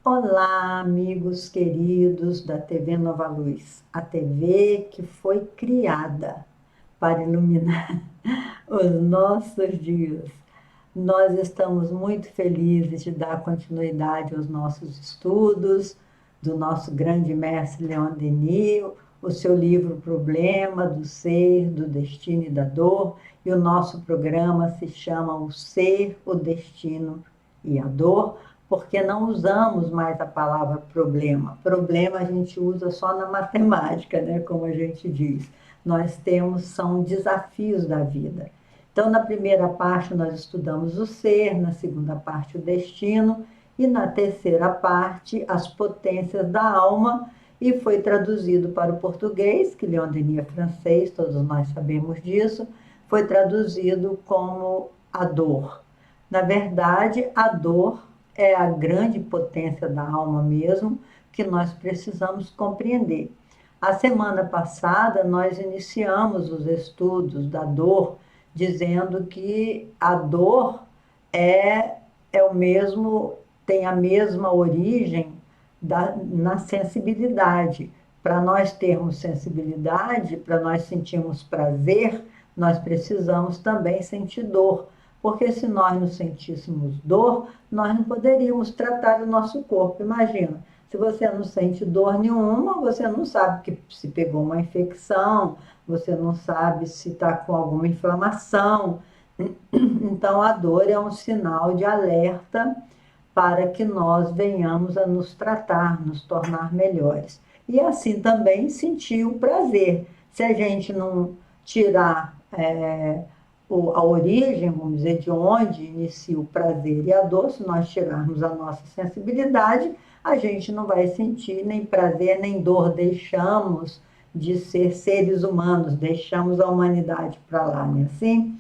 Olá, amigos queridos da TV Nova Luz, a TV que foi criada para iluminar os nossos dias. Nós estamos muito felizes de dar continuidade aos nossos estudos, do nosso grande mestre Leon Denis, o seu livro Problema do Ser, do Destino e da Dor, e o nosso programa se chama O Ser, o Destino e a Dor, porque não usamos mais a palavra problema. Problema a gente usa só na matemática, né, como a gente diz. Nós temos, são desafios da vida. Então, na primeira parte, nós estudamos o ser, na segunda parte, o destino, e na terceira parte, as potências da alma, e foi traduzido para o português, que Leon Denis é francês, todos nós sabemos disso, foi traduzido como a dor. Na verdade, a dor é a grande potência da alma mesmo, que nós precisamos compreender. A semana passada, nós iniciamos os estudos da dor, dizendo que a dor é o mesmo, tem a mesma origem na sensibilidade. Para nós termos sensibilidade, para nós sentirmos prazer, nós precisamos também sentir dor. Porque se nós não sentíssemos dor, nós não poderíamos tratar o nosso corpo. Imagina, se você não sente dor nenhuma, você não sabe que se pegou uma infecção, você não sabe se está com alguma inflamação. Então, a dor é um sinal de alerta para que nós venhamos a nos tratar, nos tornar melhores. E assim também sentir o prazer. Se a gente não tirar a origem, vamos dizer, de onde inicia o prazer e a dor, se nós tirarmos a nossa sensibilidade, a gente não vai sentir nem prazer nem dor, deixamos de ser seres humanos, deixamos a humanidade para lá, né? Assim?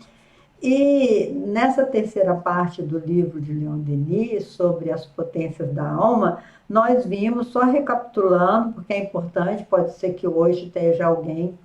E nessa terceira parte do livro de Leon Denis, sobre as potências da alma, nós vimos, só recapitulando, porque é importante, pode ser que hoje esteja alguém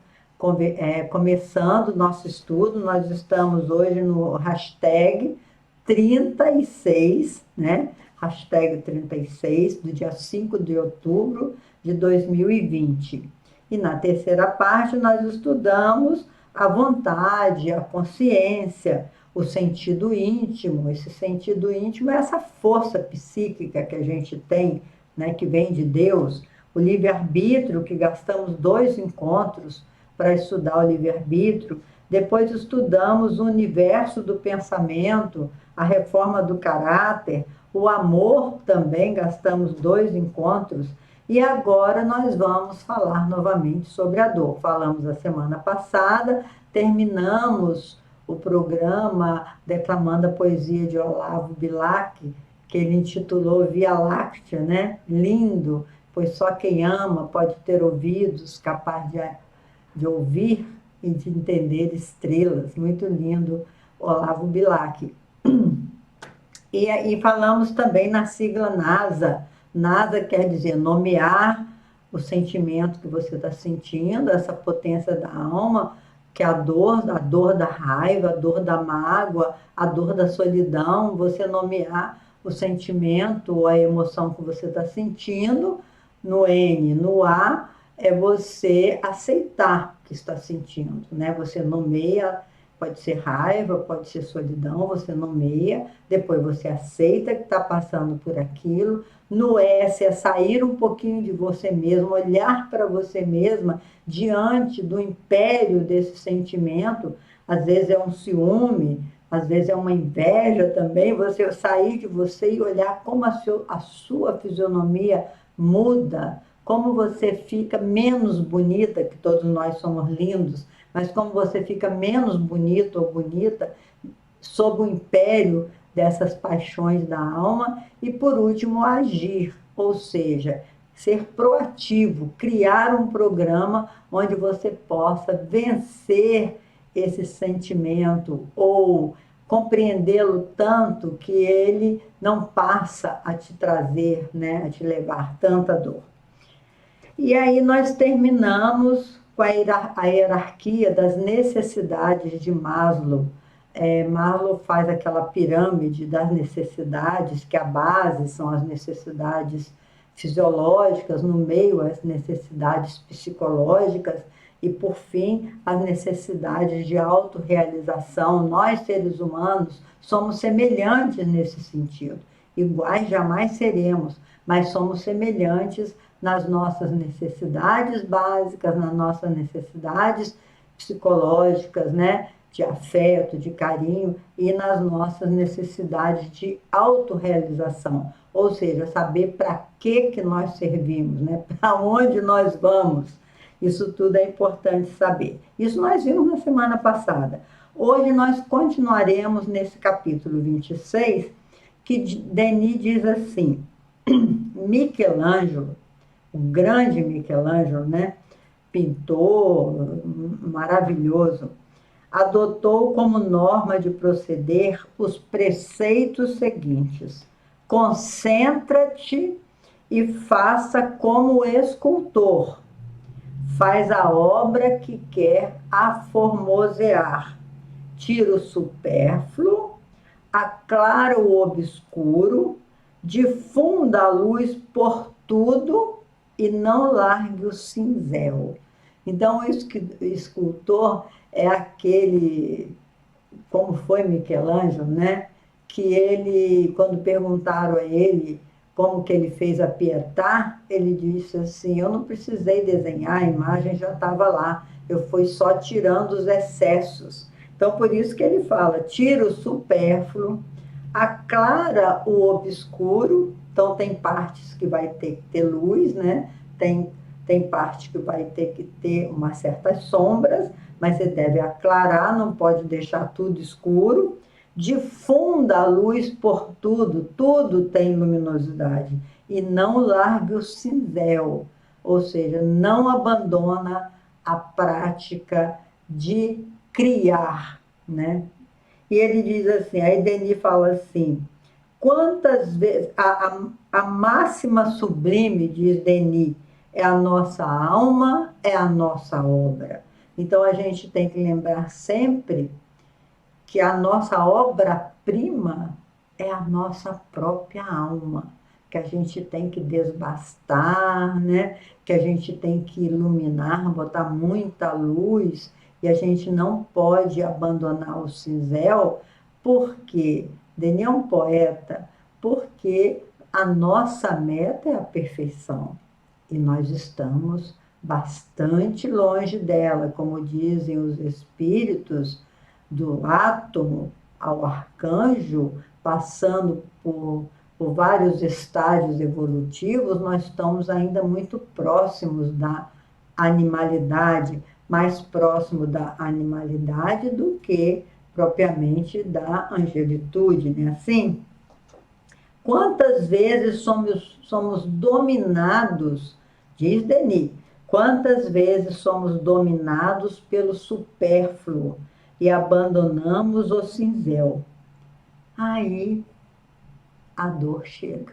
começando o nosso estudo. Nós estamos hoje no hashtag 36, né? Hashtag 36, do dia 5 de outubro de 2020. E na terceira parte nós estudamos a vontade, a consciência, o sentido íntimo. Esse sentido íntimo é essa força psíquica que a gente tem, né, que vem de Deus, o livre-arbítrio, que gastamos 2 encontros para estudar o livre-arbítrio. Depois estudamos o universo do pensamento, a reforma do caráter, o amor também, gastamos 2 encontros. E agora nós vamos falar novamente sobre a dor. Falamos a semana passada, terminamos o programa declamando a poesia de Olavo Bilac, que ele intitulou Via Láctea, né? Lindo, pois só quem ama pode ter ouvidos capazes de ouvir e de entender estrelas. Muito lindo, Olavo Bilac. E falamos também na sigla NASA. NASA quer dizer nomear o sentimento que você está sentindo, essa potência da alma, que é a dor da raiva, a dor da mágoa, a dor da solidão, você nomear o sentimento ou a emoção que você está sentindo. No N, no A, é você aceitar o que está sentindo, né? Você nomeia, pode ser raiva, pode ser solidão, você nomeia, depois você aceita que está passando por aquilo. No S é sair um pouquinho de você mesmo, olhar para você mesma diante do império desse sentimento. Às vezes é um ciúme, às vezes é uma inveja também, você sair de você e olhar como a sua fisionomia muda, como você fica menos bonita, que todos nós somos lindos, mas como você fica menos bonito ou bonita sob o império dessas paixões da alma. E, por último, agir, ou seja, ser proativo, criar um programa onde você possa vencer esse sentimento ou compreendê-lo tanto que ele não passa a te trazer, né, a te levar tanta dor. E aí nós terminamos com a hierarquia das necessidades de Maslow. Maslow faz aquela pirâmide das necessidades, que a base são as necessidades fisiológicas, no meio as necessidades psicológicas e, por fim, as necessidades de autorrealização. Nós, seres humanos, somos semelhantes nesse sentido. Iguais jamais seremos, mas somos semelhantes nas nossas necessidades básicas, nas nossas necessidades psicológicas, né? De afeto, de carinho, e nas nossas necessidades de autorrealização, ou seja, saber para que nós servimos, né? Para onde nós vamos. Isso tudo é importante saber. Isso nós vimos na semana passada. Hoje nós continuaremos nesse capítulo 26, que Denis diz assim: Michelangelo, o grande Michelangelo, né? Pintor maravilhoso, adotou como norma de proceder os preceitos seguintes: concentra-te e faça como o escultor, faz a obra que quer aformosear, tira o supérfluo, aclara o obscuro, difunda a luz por tudo e não largue o cinzel. Então, o escultor é aquele, como foi Michelangelo, né? Que ele, quando perguntaram a ele como que ele fez a Pietà, ele disse assim: eu não precisei desenhar, a imagem já estava lá, eu fui só tirando os excessos. Então, por isso que ele fala: tira o supérfluo, aclara o obscuro. Então, tem partes que vai ter que ter luz, né? Tem parte que vai ter que ter umas certas sombras, mas você deve aclarar, não pode deixar tudo escuro. Difunda a luz por tudo, tudo tem luminosidade. E não largue o cinzel, ou seja, não abandona a prática de criar, né? E ele diz assim, aí Denis fala assim: quantas vezes, a máxima sublime, diz Denis, é a nossa alma, é a nossa obra. Então a gente tem que lembrar sempre que a nossa obra-prima é a nossa própria alma, que a gente tem que desbastar, né? Que a gente tem que iluminar, botar muita luz, e a gente não pode abandonar o cinzel, porque Denis é um poeta, porque a nossa meta é a perfeição, e nós estamos bastante longe dela, como dizem os espíritos, do átomo ao arcanjo, passando por vários estágios evolutivos, nós estamos ainda muito próximos da animalidade, mais próximo da animalidade do que propriamente da angelitude, né? Assim, quantas vezes somos dominados, diz Denis, quantas vezes somos dominados pelo supérfluo e abandonamos o cinzel. Aí a dor chega.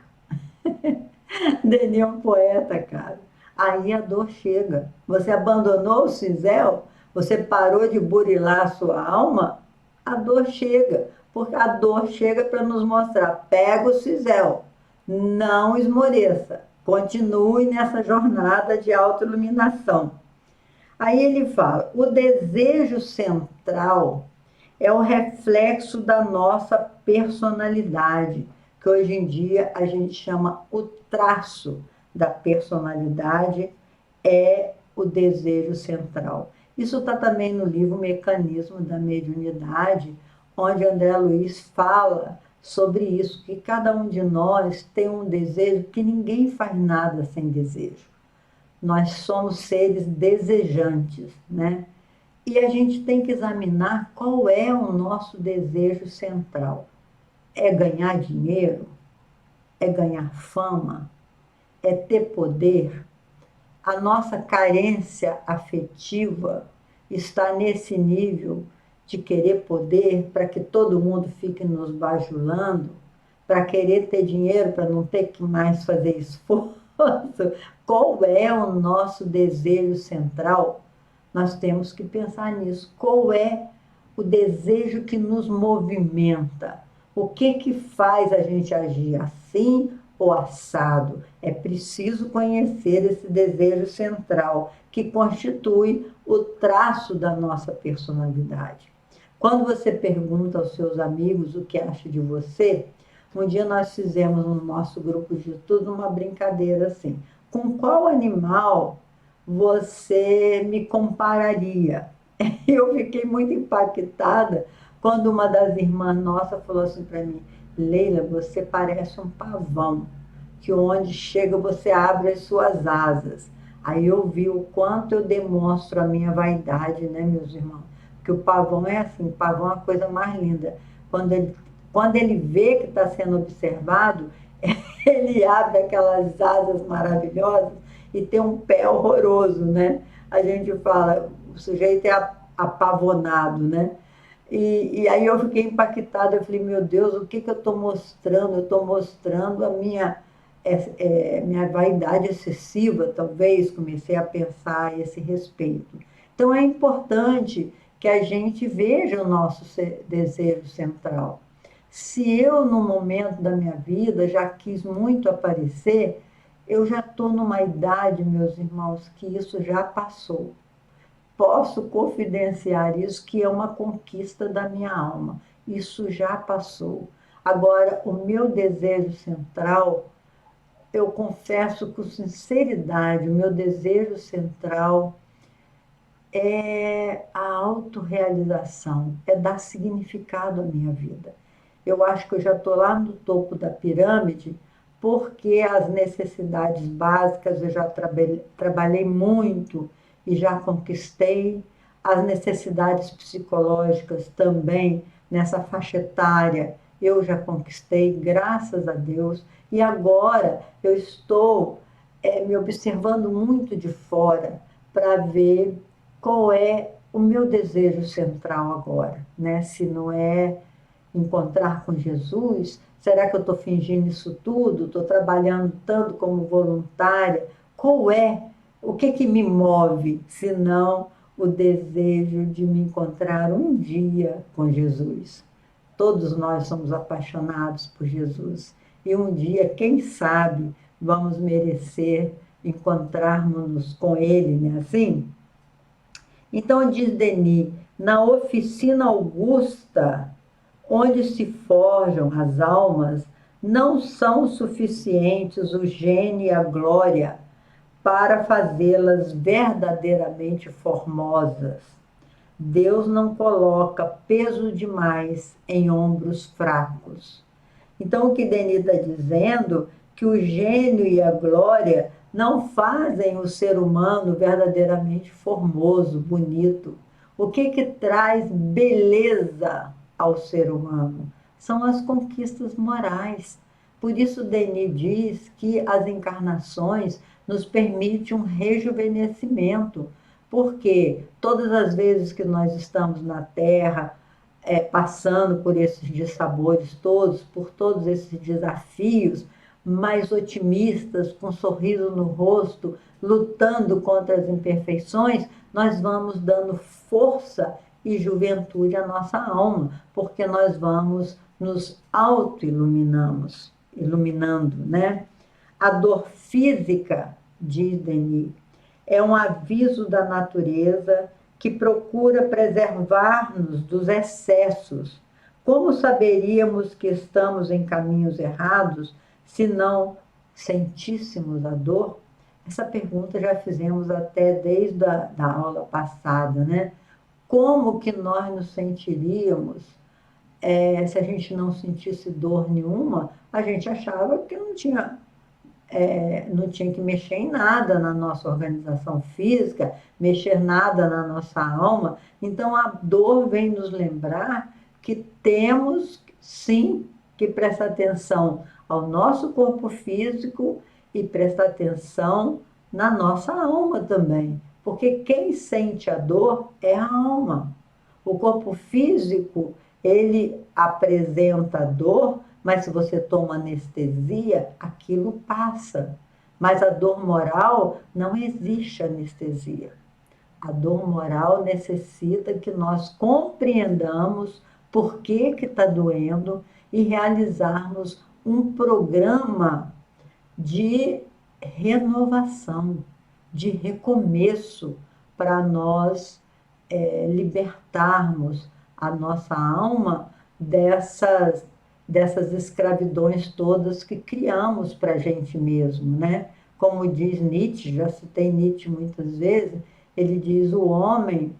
Denis é um poeta, cara. Aí a dor chega. Você abandonou o cinzel? Você parou de burilar a sua alma? A dor chega. Porque a dor chega para nos mostrar: pega o cinzel, não esmoreça, continue nessa jornada de autoiluminação. Aí ele fala: o desejo central é o reflexo da nossa personalidade, que hoje em dia a gente chama o traço da personalidade, é o desejo central. Isso está também no livro Mecanismo da Mediunidade, onde André Luiz fala sobre isso, que cada um de nós tem um desejo, que ninguém faz nada sem desejo. Nós somos seres desejantes, né? E a gente tem que examinar qual é o nosso desejo central. É ganhar dinheiro? É ganhar fama? É ter poder? A nossa carência afetiva está nesse nível de querer poder para que todo mundo fique nos bajulando, para querer ter dinheiro, para não ter que mais fazer esforço. Qual é o nosso desejo central? Nós temos que pensar nisso. Qual é o desejo que nos movimenta? O que que faz a gente agir assim ou assado? É preciso conhecer esse desejo central, que constitui o traço da nossa personalidade. Quando você pergunta aos seus amigos o que acha de você, um dia nós fizemos no nosso grupo de estudo uma brincadeira assim: com qual animal você me compararia? Eu fiquei muito impactada quando uma das irmãs nossas falou assim para mim: Leila, você parece um pavão, que onde chega você abre as suas asas. Aí eu vi o quanto eu demonstro a minha vaidade, né, meus irmãos? Porque o pavão é assim, o pavão é a coisa mais linda. Quando ele, quando ele vê que está sendo observado, ele abre aquelas asas maravilhosas e tem um pé horroroso, né? A gente fala, o sujeito é apavonado, né? E aí eu fiquei impactada, eu falei, meu Deus, o que que eu estou mostrando? Eu estou mostrando a minha vaidade excessiva, talvez, comecei a pensar a esse respeito. Então é importante que a gente veja o nosso desejo central. Se eu, no momento da minha vida, já quis muito aparecer, eu já estou numa idade, meus irmãos, que isso já passou. Posso confidenciar isso, que é uma conquista da minha alma. Isso já passou. Agora, o meu desejo central, eu confesso com sinceridade, o meu desejo central é a autorrealização, é dar significado à minha vida. Eu acho que eu já estou lá no topo da pirâmide, porque as necessidades básicas eu já trabalhei muito e já conquistei, as necessidades psicológicas também, nessa faixa etária, eu já conquistei, graças a Deus, e agora eu estou me observando muito de fora para ver qual é o meu desejo central agora, né? Se não é encontrar com Jesus, será que eu estou fingindo isso tudo? Estou trabalhando tanto como voluntária? Qual é? O que que me move, se não o desejo de me encontrar um dia com Jesus? Todos nós somos apaixonados por Jesus. E um dia, quem sabe, vamos merecer encontrarmos-nos com Ele, né? Assim? Então, diz Denis, na oficina augusta, onde se forjam as almas, não são suficientes o gênio e a glória para fazê-las verdadeiramente formosas. Deus não coloca peso demais em ombros fracos. Então, o que Denis está dizendo que o gênio e a glória não fazem o ser humano verdadeiramente formoso, bonito. O que que traz beleza ao ser humano? São as conquistas morais. Por isso, Denis diz que as encarnações nos permitem um rejuvenescimento, porque todas as vezes que nós estamos na Terra, passando por esses dissabores todos, por todos esses desafios, mais otimistas, com um sorriso no rosto, lutando contra as imperfeições, nós vamos dando força e juventude à nossa alma, porque nós vamos nos auto-iluminamos, iluminando, né? A dor física, diz Denis, é um aviso da natureza que procura preservar-nos dos excessos. Como saberíamos que estamos em caminhos errados se não sentíssemos a dor? Essa pergunta já fizemos até desde a da aula passada, né? Como que nós nos sentiríamos se a gente não sentisse dor nenhuma? A gente achava que não tinha não tinha que mexer em nada na nossa organização física, mexer nada na nossa alma. Então, a dor vem nos lembrar que temos, sim, que prestar atenção ao nosso corpo físico e prestar atenção na nossa alma também. Porque quem sente a dor é a alma. O corpo físico, ele apresenta dor, mas se você toma anestesia, aquilo passa. Mas a dor moral não existe anestesia. A dor moral necessita que nós compreendamos por que está doendo e realizarmos um programa de renovação, de recomeço, para nós libertarmos a nossa alma dessas escravidões todas que criamos para a gente mesmo, né? Como diz Nietzsche, já citei Nietzsche muitas vezes, ele diz: o homem,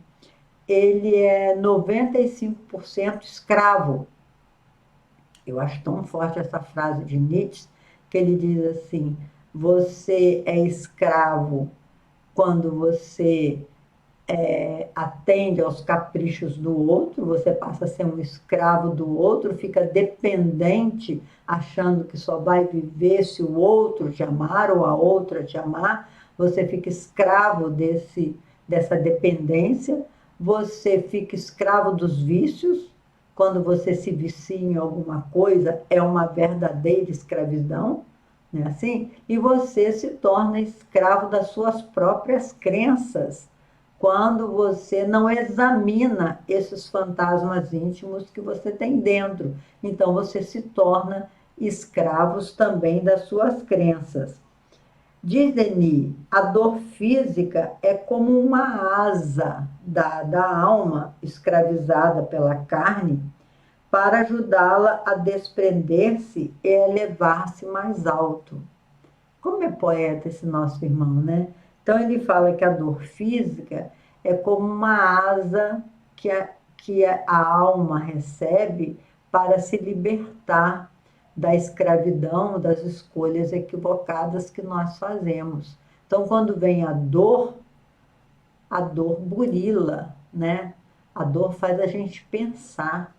ele é 95% escravo. Eu acho tão forte essa frase de Nietzsche, que ele diz assim: você é escravo quando você atende aos caprichos do outro, você passa a ser um escravo do outro, fica dependente, achando que só vai viver se o outro te amar ou a outra te amar, você fica escravo dessa dependência, você fica escravo dos vícios, quando você se vicia em alguma coisa, é uma verdadeira escravidão, não é assim? E você se torna escravo das suas próprias crenças, quando você não examina esses fantasmas íntimos que você tem dentro. Então, você se torna escravos também das suas crenças. Diz Denis, a dor física é como uma asa da alma escravizada pela carne para ajudá-la a desprender-se e elevar-se mais alto. Como é poeta esse nosso irmão, né? Então, ele fala que a dor física é como uma asa que a alma recebe para se libertar da escravidão, das escolhas equivocadas que nós fazemos. Então, quando vem a dor burila, né? A dor faz a gente pensar,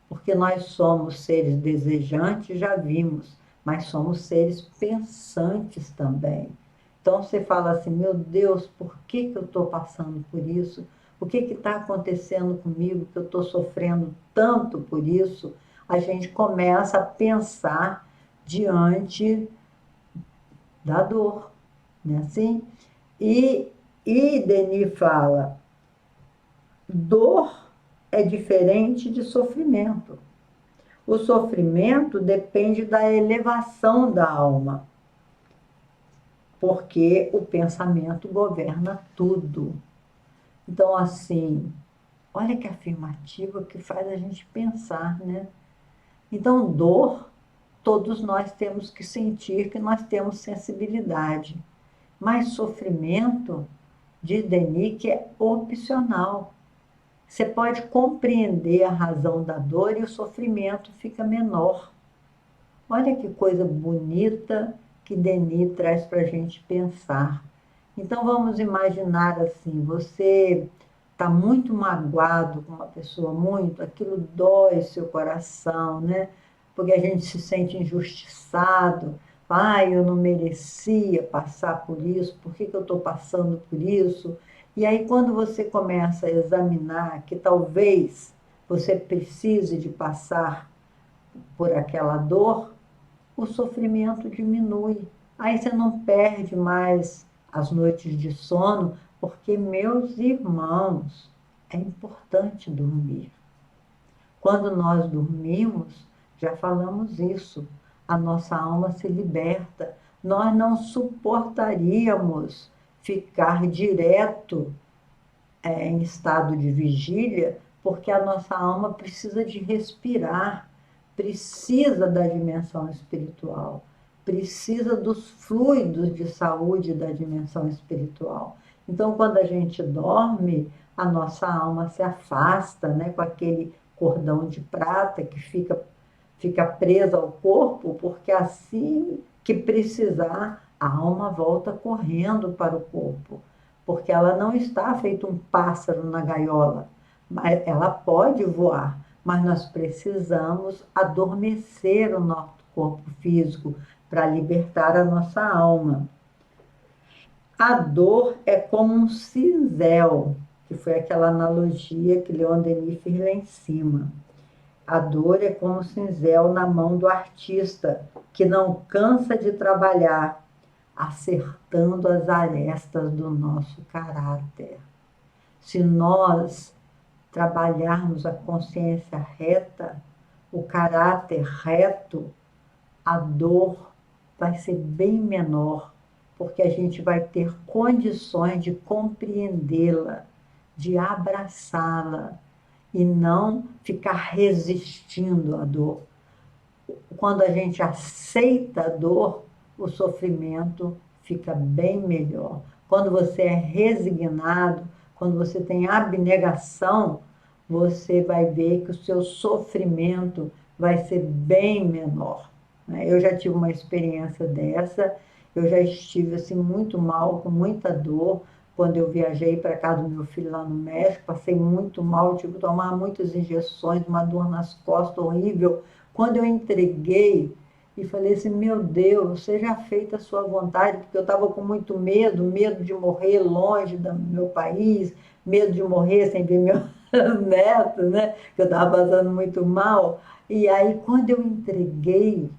porque nós somos seres desejantes, já vimos, mas somos seres pensantes também. Então você fala assim: meu Deus, por que eu estou passando por isso? O que está acontecendo comigo que eu estou sofrendo tanto por isso? A gente começa a pensar diante da dor, não é assim? E Denis fala: dor é diferente de sofrimento. O sofrimento depende da elevação da alma, porque o pensamento governa tudo. Então, assim, olha que afirmativa que faz a gente pensar, né? Então, dor, todos nós temos que sentir que nós temos sensibilidade. Mas sofrimento, diz Denis, que é opcional. Você pode compreender a razão da dor e o sofrimento fica menor. Olha que coisa bonita que Denis traz para a gente pensar. Então vamos imaginar assim: você está muito magoado com uma pessoa, muito, aquilo dói seu coração, né? Porque a gente se sente injustiçado. Ai, eu não merecia passar por isso, por que eu estou passando por isso? E aí, quando você começa a examinar que talvez você precise de passar por aquela dor, o sofrimento diminui. Aí você não perde mais as noites de sono, porque, meus irmãos, é importante dormir. Quando nós dormimos, já falamos isso, a nossa alma se liberta. Nós não suportaríamos ficar direto em estado de vigília, porque a nossa alma precisa de respirar, precisa da dimensão espiritual, precisa dos fluidos de saúde da dimensão espiritual. Então, quando a gente dorme, a nossa alma se afasta, né, com aquele cordão de prata que fica presa ao corpo, porque assim que precisar, a alma volta correndo para o corpo, porque ela não está feito um pássaro na gaiola, mas ela pode voar, mas nós precisamos adormecer o nosso corpo físico para libertar a nossa alma. A dor é como um cinzel, que foi aquela analogia que Leon Denis fez lá em cima. A dor é como um cinzel na mão do artista, que não cansa de trabalhar, acertando as arestas do nosso caráter. Se nós trabalharmos a consciência reta, o caráter reto, a dor vai ser bem menor, porque a gente vai ter condições de compreendê-la, de abraçá-la e não ficar resistindo à dor. Quando a gente aceita a dor, o sofrimento fica bem melhor. Quando você é resignado, quando você tem abnegação, você vai ver que o seu sofrimento vai ser bem menor. Eu já tive uma experiência dessa, eu já estive assim muito mal, com muita dor, quando eu viajei para casa do meu filho lá no México, passei muito mal, tive que tomar muitas injeções, uma dor nas costas horrível. Quando eu entreguei e falei assim, meu Deus, seja feita a sua vontade, porque eu estava com muito medo, medo de morrer longe do meu país, medo de morrer sem ver meus netos, né? Que eu estava passando muito mal. E aí, quando eu entreguei,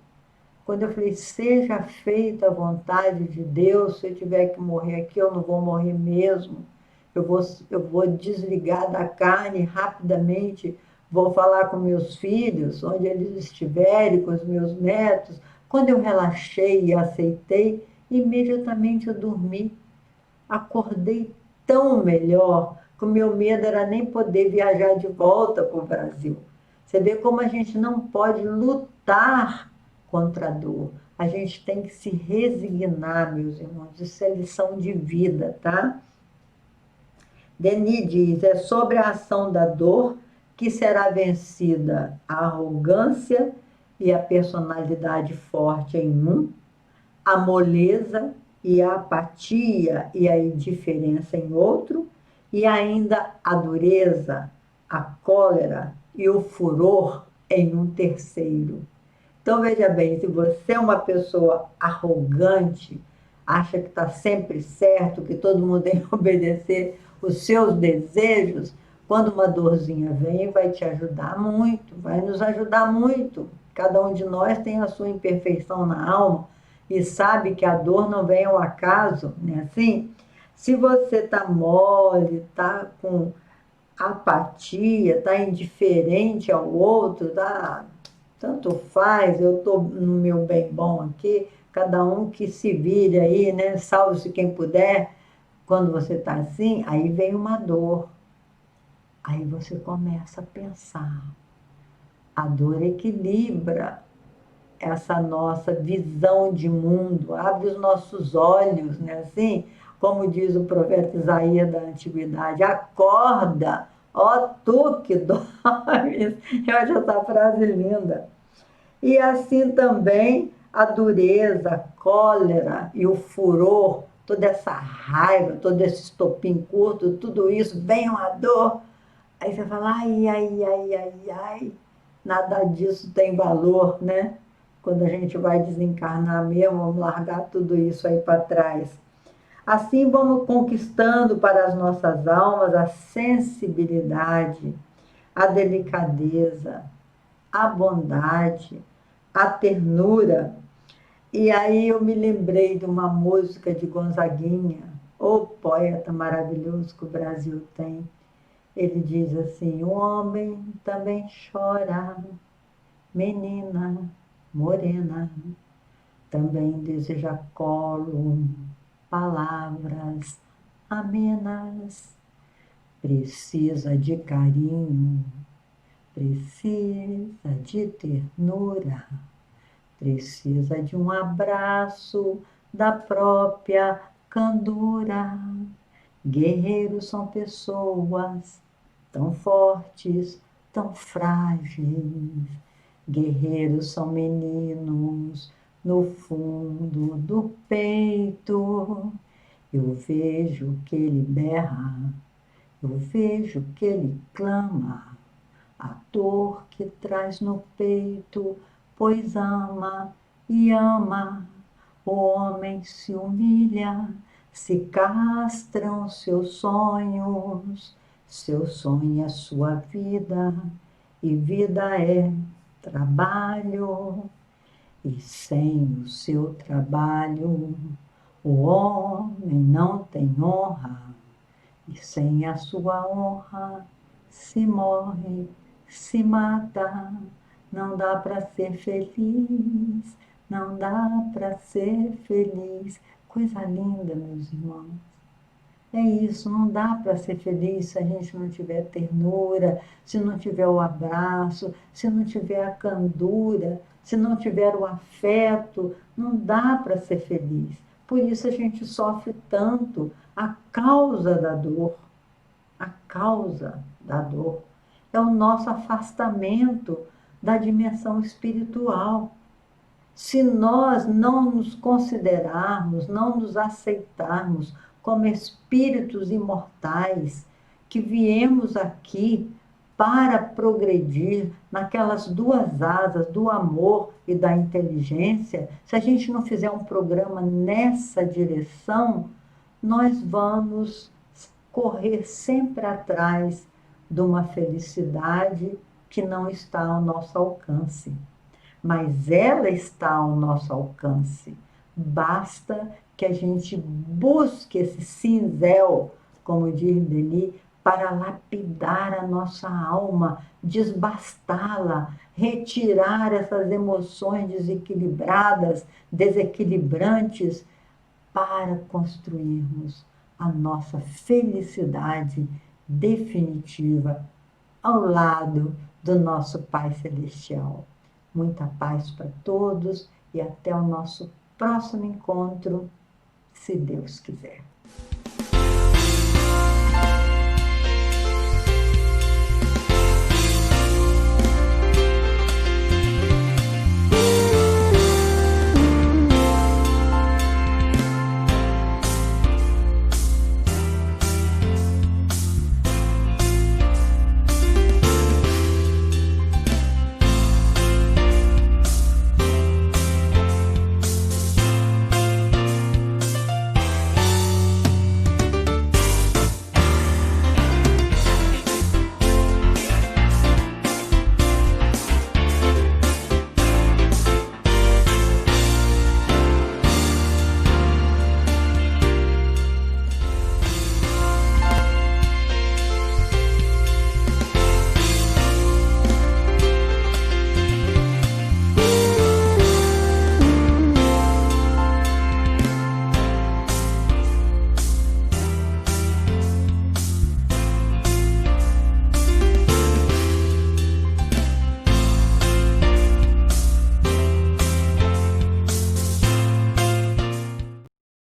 quando eu falei, seja feita a vontade de Deus, se eu tiver que morrer aqui, eu não vou morrer mesmo. Eu vou desligar da carne rapidamente, vou falar com meus filhos, onde eles estiverem, com os meus netos. Quando eu relaxei e aceitei, imediatamente eu dormi. Acordei tão melhor, que o meu medo era nem poder viajar de volta para o Brasil. Você vê como a gente não pode lutar contra a dor. A gente tem que se resignar, meus irmãos. Isso é lição de vida, tá? Denis diz, é sobre a ação da dor que será vencida a arrogância e a personalidade forte em um, a moleza e a apatia e a indiferença em outro, e ainda a dureza, a cólera e o furor em um terceiro. Então, veja bem, se você é uma pessoa arrogante, acha que está sempre certo, que todo mundo tem que obedecer os seus desejos, quando uma dorzinha vem, vai te ajudar muito, vai nos ajudar muito. Cada um de nós tem a sua imperfeição na alma e sabe que a dor não vem ao acaso, né? Assim, se você está mole, está com apatia, está indiferente ao outro, tá? Tanto faz, eu estou no meu bem bom aqui, cada um que se vire aí, né? Salve-se quem puder. Quando você está assim, aí vem uma dor. Aí você começa a pensar. A dor equilibra essa nossa visão de mundo, abre os nossos olhos, né? Assim, como diz o profeta Isaías da antiguidade, acorda, ó tu que dormes. Eu acho essa frase linda. E assim também a dureza, a cólera e o furor, toda essa raiva, todo esse estopim curto, tudo isso, vem uma dor. Aí você fala, ai, ai, ai, ai, ai, nada disso tem valor, né? Quando a gente vai desencarnar mesmo, vamos largar tudo isso aí para trás. Assim vamos conquistando para as nossas almas a sensibilidade, a delicadeza, a bondade, a ternura. E aí eu me lembrei de uma música de Gonzaguinha, o poeta maravilhoso que o Brasil tem. Ele diz assim, o homem também chora, menina morena, também deseja colo, palavras amenas, precisa de carinho, precisa de ternura, precisa de um abraço da própria candura. Guerreiros são pessoas tão fortes, tão frágeis. Guerreiros são meninos no fundo do peito. Eu vejo que ele berra, eu vejo que ele clama, a dor que traz no peito, pois ama e ama. O homem se humilha, se castram seus sonhos, seu sonho é sua vida, e vida é trabalho. E sem o seu trabalho, o homem não tem honra, e sem a sua honra se morre, se mata. Não dá para ser feliz, não dá para ser feliz. Coisa linda, meus irmãos. É isso, não dá para ser feliz se a gente não tiver ternura, se não tiver o abraço, se não tiver a candura, se não tiver o afeto, não dá para ser feliz. Por isso a gente sofre tanto a causa da dor. A causa da dor é o nosso afastamento da dimensão espiritual. Se nós não nos considerarmos, não nos aceitarmos como espíritos imortais, que viemos aqui para progredir naquelas duas asas do amor e da inteligência, se a gente não fizer um programa nessa direção, nós vamos correr sempre atrás de uma felicidade que não está ao nosso alcance. Mas ela está ao nosso alcance. Basta que a gente busque esse cinzel, como diz Denis, para lapidar a nossa alma, desbastá-la, retirar essas emoções desequilibradas, desequilibrantes, para construirmos a nossa felicidade definitiva ao lado do nosso Pai Celestial. Muita paz para todos e até o nosso próximo encontro, se Deus quiser.